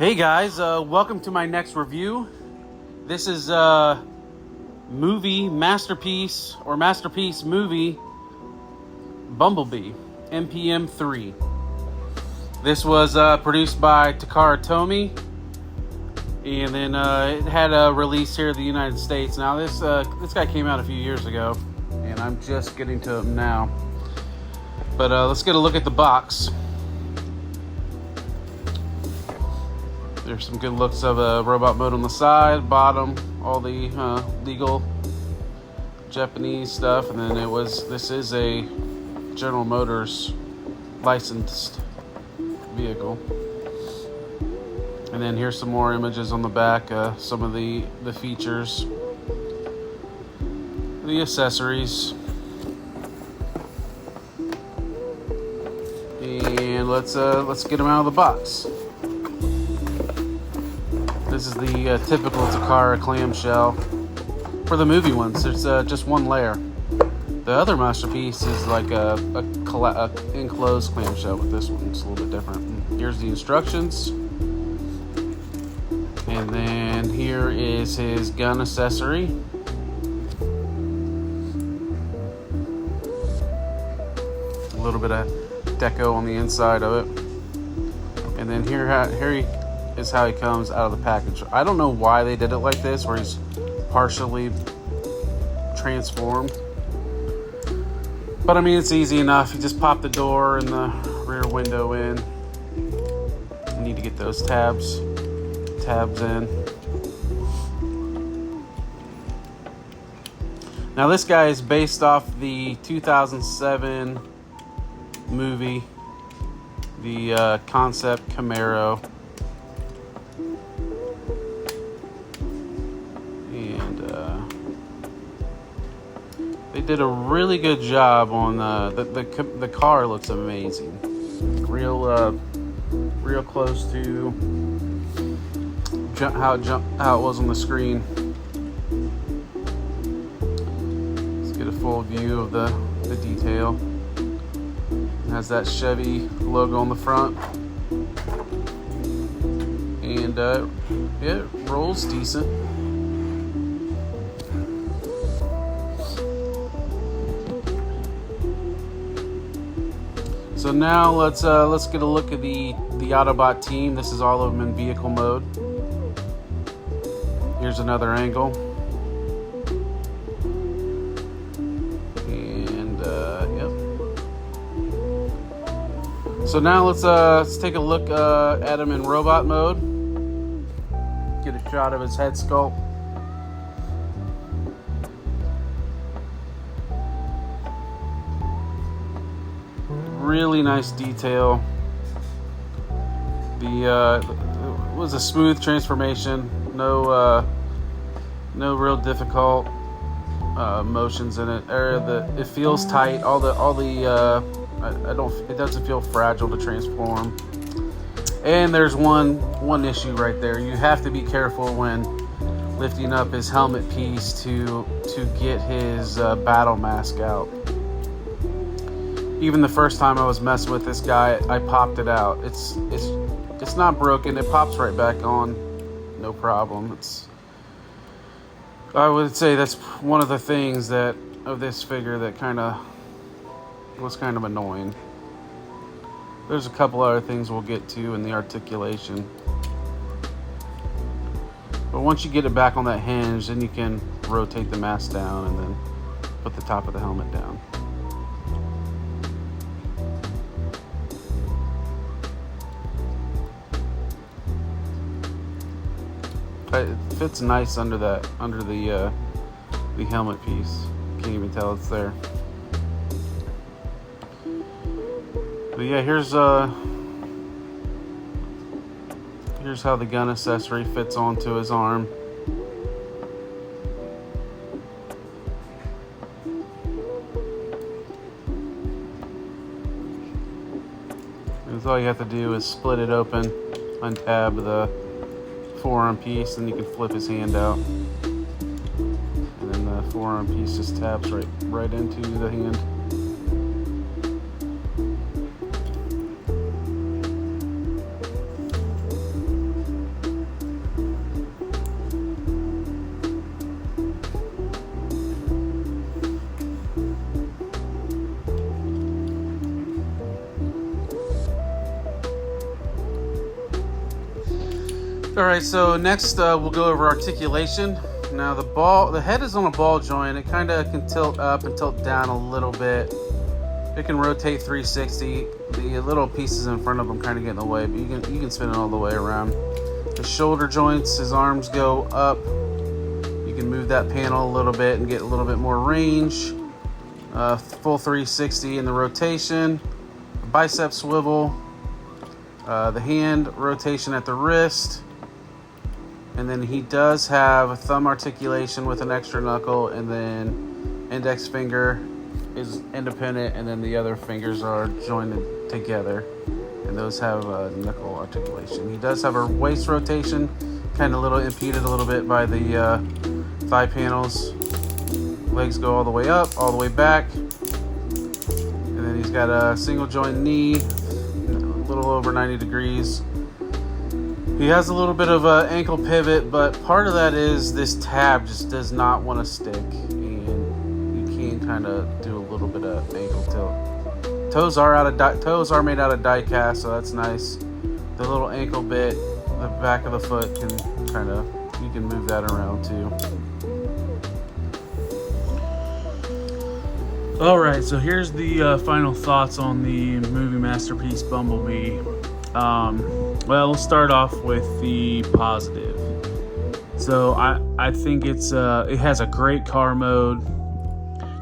Hey guys, welcome to my next review. This is Masterpiece Movie Bumblebee MPM-3. This was produced by Takara Tomy, and then it had a release here in the United States. Now this guy came out a few years ago, and I'm just getting to him now. But let's get a look at the box. There's some good looks of a robot mode on the side, bottom, all the legal Japanese stuff, and then this is a General Motors licensed vehicle. And then here's some more images on the back, some of the features, the accessories, and let's get them out of the box. This is the typical Takara clamshell. For the movie ones, there's just one layer. The other Masterpiece is like a enclosed clamshell, but this one's a little bit different. Here's the instructions. And then here is his gun accessory. A little bit of deco on the inside of it. And then here is how he comes out of the package. I don't know why they did it like this, where he's partially transformed. But I mean, it's easy enough. You just pop the door and the rear window in. You need to get those tabs in. Now this guy is based off the 2007 movie, the concept Camaro. They did a really good job on the car. Looks amazing, real close to how it was on the screen. Let's get a full view of the detail. It has that Chevy logo on the front, and it rolls decent. So now let's get a look at the Autobot team. This is all of them in vehicle mode. Here's another angle. And yep. So now let's take a look at him in robot mode. Get a shot of his head sculpt. Really nice detail. It was a smooth transformation. No real difficult motions in it. It feels tight. It doesn't feel fragile to transform. And there's one issue right there. You have to be careful when lifting up his helmet piece to get his battle mask out. Even the first time I was messing with this guy, I popped it out. It's not broken. It pops right back on, no problem. I would say that's one of the things of this figure that was kind of annoying. There's a couple other things we'll get to in the articulation. But once you get it back on that hinge, then you can rotate the mask down and then put the top of the helmet down. It fits nice under the helmet piece. Can't even tell it's there. But yeah, here's how the gun accessory fits onto his arm. And all you have to do is split it open, untab the forearm piece, and you can flip his hand out, and then the forearm piece just taps right into the hand. All right, so next we'll go over articulation. Now the head is on a ball joint. It kind of can tilt up and tilt down a little bit. It can rotate 360. The little pieces in front of them kind of get in the way, but you can spin it all the way around. The shoulder joints, his arms go up. You can move that panel a little bit and get a little bit more range. Full 360 in the rotation. Bicep swivel. The hand rotation at the wrist. And then he does have a thumb articulation with an extra knuckle, and then index finger is independent, and then the other fingers are joined together, and those have knuckle articulation. He does have a waist rotation, kind of impeded a little bit by the thigh panels. Legs go all the way up, all the way back, and then he's got a single joint knee, a little over 90 degrees. He has a little bit of an ankle pivot, but part of that is this tab just does not want to stick, and you can kind of do a little bit of ankle tilt. Toes are made out of die cast, so that's nice. The little ankle bit, the back of the foot you can move that around too. All right, so here's the final thoughts on the movie Masterpiece Bumblebee. Well, let's start off with the positive. So I think it has a great car mode.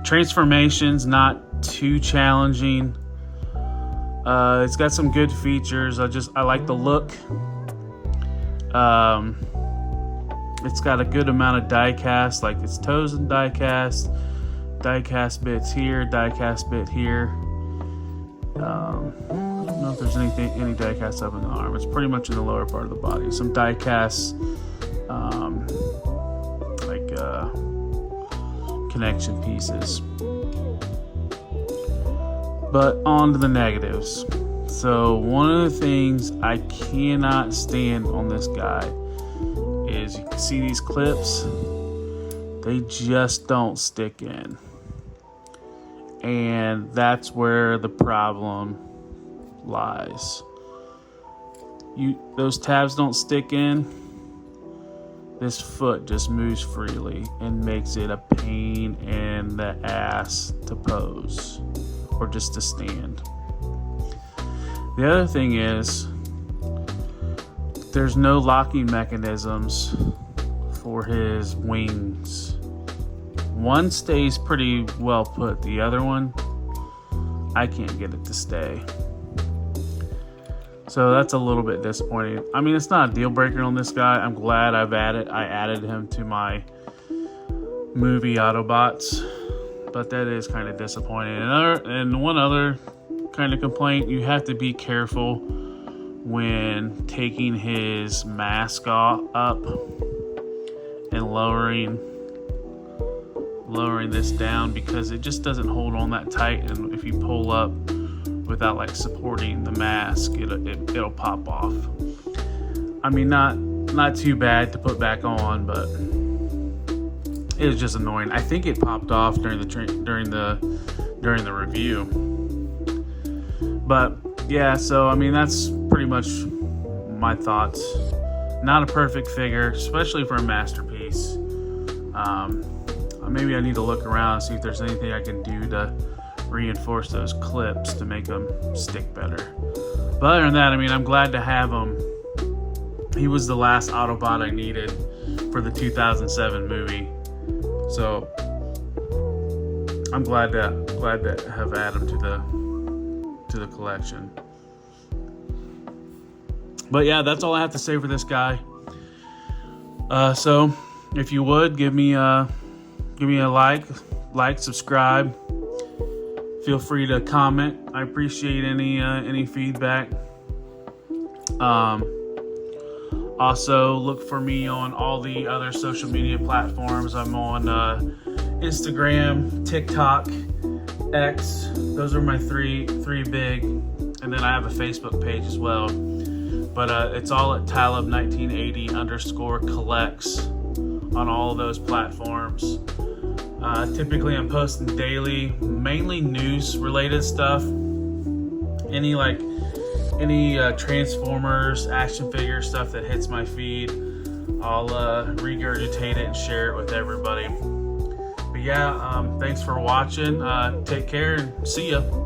Transformation's not too challenging. It's got some good features. I like the look. It's got a good amount of die cast, like its toes and die cast bits here, die cast bit here. I don't know if there's any die cast up in the arm. It's pretty much in the lower part of the body. Some die cast, connection pieces. But on to the negatives. So one of the things I cannot stand on this guy is you can see these clips. They just don't stick in. And that's where the problem lies. Those tabs don't stick in. This foot just moves freely and makes it a pain in the ass to pose or just to stand. The other thing is there's no locking mechanisms for his wings. One stays pretty well put. The other one, I can't get it to stay. So that's a little bit disappointing. I mean, it's not a deal breaker on this guy. I'm glad I added him to my movie Autobots, but that is kind of disappointing. And one other kind of complaint, you have to be careful when taking his mask up and lowering this down, because it just doesn't hold on that tight, and if you pull up without supporting the mask, it'll pop off. I mean, not too bad to put back on, but it was just annoying. I think it popped off during the review. But yeah, so I mean, that's pretty much my thoughts. Not a perfect figure, especially for a masterpiece. Maybe I need to look around and see if there's anything I can do to reinforce those clips to make them stick better. But other than that, I mean, I'm glad to have him. He was the last Autobot I needed for the 2007 movie, so I'm glad to have added him to the collection. But yeah, that's all I have to say for this guy. So if you would give me a like, subscribe. Feel free to comment. I appreciate any feedback. Also, look for me on all the other social media platforms. I'm on Instagram, TicTok, X. Those are my three big. And then I have a Facebook page as well. But it's all at Talib1980_collects on all of those platforms. Typically I'm posting daily, mainly news related stuff. Any any Transformers, action figure stuff that hits my feed, I'll regurgitate it and share it with everybody. But yeah, thanks for watching. Take care and see ya.